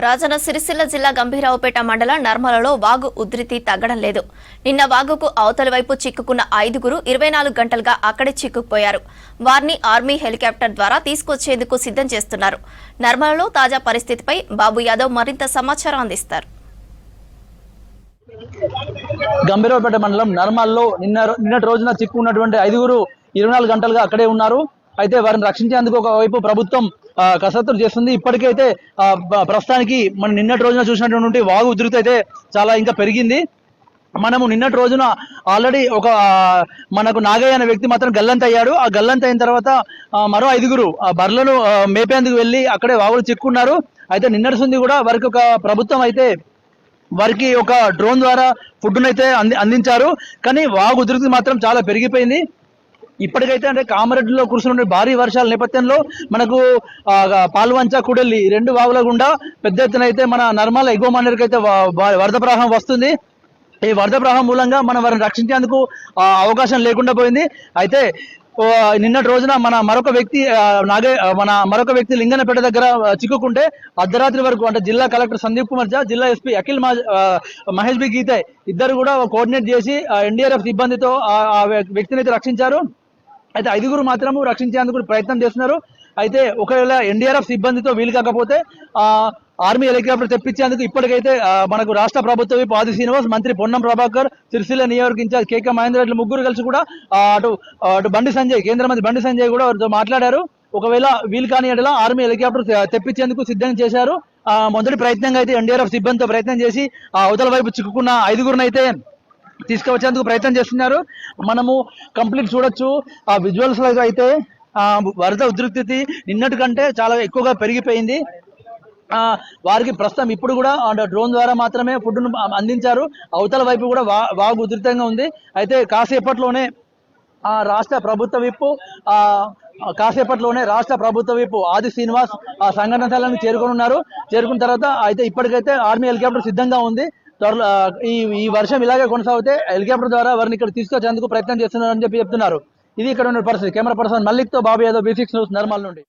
రాజన్న సిరిసిల్ల జిల్లా గంభీరావుపేట మండల నర్మలలో వాగు ఉధృతి తగ్గడం లేదు. నిన్న వాగుకు అవతలి వైపు చిక్కుకున్న 5గురు 24 గంటలుగా అక్కడే చిక్కుకుపోయారు. వారిని ఆర్మీ హెలికాప్టర్ ద్వారా తీసుకొచ్చేందుకు సిద్ధం చేస్తున్నారు. నర్మలలో తాజా పరిస్థితిపై బాబు యాదవ్ మరింత సమాచారం అందిస్తారు. గంభీరావుపేట మండలం నర్మల్లో నిన్నటి రోజున చిక్కుకున్నటువంటి 5గురు 24 గంటలుగా అక్కడే ఉన్నారు. అయితే వారిని రక్షించేందుకు ఒకవైపు ప్రభుత్వం కసరత్తులు చేస్తుంది. ఇప్పటికైతే ప్రస్తుతానికి మనం నిన్నటి రోజున చూసినటువంటి వాగు ఉధృతి అయితే చాలా ఇంకా పెరిగింది. మనము నిన్నటి రోజున ఆల్రెడీ మనకు నాగయ్య అనే వ్యక్తి మాత్రం గల్లంత అయ్యాడు. ఆ గల్లంత అయిన తర్వాత మరో 5గురు బర్రెలను మేపేందుకు వెళ్ళి అక్కడే వాగులు చిక్కున్నారు. అయితే నిన్నటి సంది కూడా వారికి ఒక ప్రభుత్వం అయితే వారికి ఒక డ్రోన్ ద్వారా ఫుడ్నైతే అందించారు. కానీ వాగు ఉధృతి మాత్రం చాలా పెరిగిపోయింది. ఇప్పటికైతే అంటే కామారెడ్డిలో కురుస్తున్న భారీ వర్షాల నేపథ్యంలో మనకు పాల్వంచ కుడెల్లి 2 వాగుల గుండా పెద్ద ఎత్తున అయితే మన నర్మల ఎగువ మండలికి అయితే వరద ప్రవాహం వస్తుంది. ఈ వరద ప్రవాహం మూలంగా మనం వారిని రక్షించేందుకు అవకాశం లేకుండా పోయింది. అయితే నిన్నటి రోజున మరొక వ్యక్తి లింగనపేట దగ్గర చిక్కుకుంటే అర్ధరాత్రి వరకు అంటే జిల్లా కలెక్టర్ సందీప్ కుమార్ ఝా, జిల్లా ఎస్పీ అఖిల్ మహేష్ బి గీతే ఇద్దరు కూడా కోఆర్డినేట్ చేసి ఎన్డీఆర్ఎఫ్ సిబ్బందితో ఆ వ్యక్తిని అయితే రక్షించారు. అయితే 5గురు మాత్రము రక్షించేందుకు ప్రయత్నం చేస్తున్నారు. అయితే ఒకవేళ ఎన్డీఆర్ఎఫ్ సిబ్బందితో వీలు కాకపోతే ఆర్మీ హెలికాప్టర్ తెప్పించేందుకు ఇప్పటికైతే మనకు రాష్ట్ర ప్రభుత్వ విప్ ఆది శ్రీనివాస్, మంత్రి పొన్నం ప్రభాకర్, సిరిసిల్ల నియోజకవర్గ ఇన్ఛార్జ్ కేకే మహేందర్ రెడ్డి ముగ్గురు కలిసి కూడా అటు బండి సంజయ్, కేంద్ర మంత్రి బండి సంజయ్ కూడా మాట్లాడారు. ఒకవేళ వీలు కాని ఎడల ఆర్మీ హెలికాప్టర్ తెప్పించేందుకు సిద్ధం చేశారు. మొదటి ప్రయత్నంగా అయితే ఎన్డీఆర్ఎఫ్ సిబ్బందితో ప్రయత్నం చేసి అవతల వైపు చిక్కుకున్న 5గురుని అయితే తీసుకువచ్చేందుకు ప్రయత్నం చేస్తున్నారు. మనము కంప్లీట్ చూడొచ్చు. ఆ విజువల్స్ లో అయితే వరద ఉధృతి నిన్నటి కంటే చాలా ఎక్కువగా పెరిగిపోయింది. వారికి ప్రస్తుతం ఇప్పుడు కూడా డ్రోన్ ద్వారా మాత్రమే ఫుడ్ను అందించారు. అవతల వైపు కూడా వాగు ఉధృతంగా ఉంది. అయితే కాసేపట్లోనే రాష్ట్ర ప్రభుత్వ విప్ ఆది శ్రీనివాస్ సంఘటన స్థలానికి చేరుకున్న తర్వాత అయితే ఇప్పటికైతే ఆర్మీ హెలికాప్టర్ సిద్ధంగా ఉంది. ఈ వర్షం ఇలాగే కొనసాగితే హెలికాప్టర్ ద్వారా వారిని ఇక్కడ తీసుకొచ్చేందుకు ప్రయత్నం చేస్తున్నారని చెప్తున్నారు. ఇది ఇక్కడ ఉన్న పరిస్థితి. కెమెరా పర్సన్ మల్లిక్తో బాబు యాదవ్, B6 న్యూస్, నర్మల్ నుండి.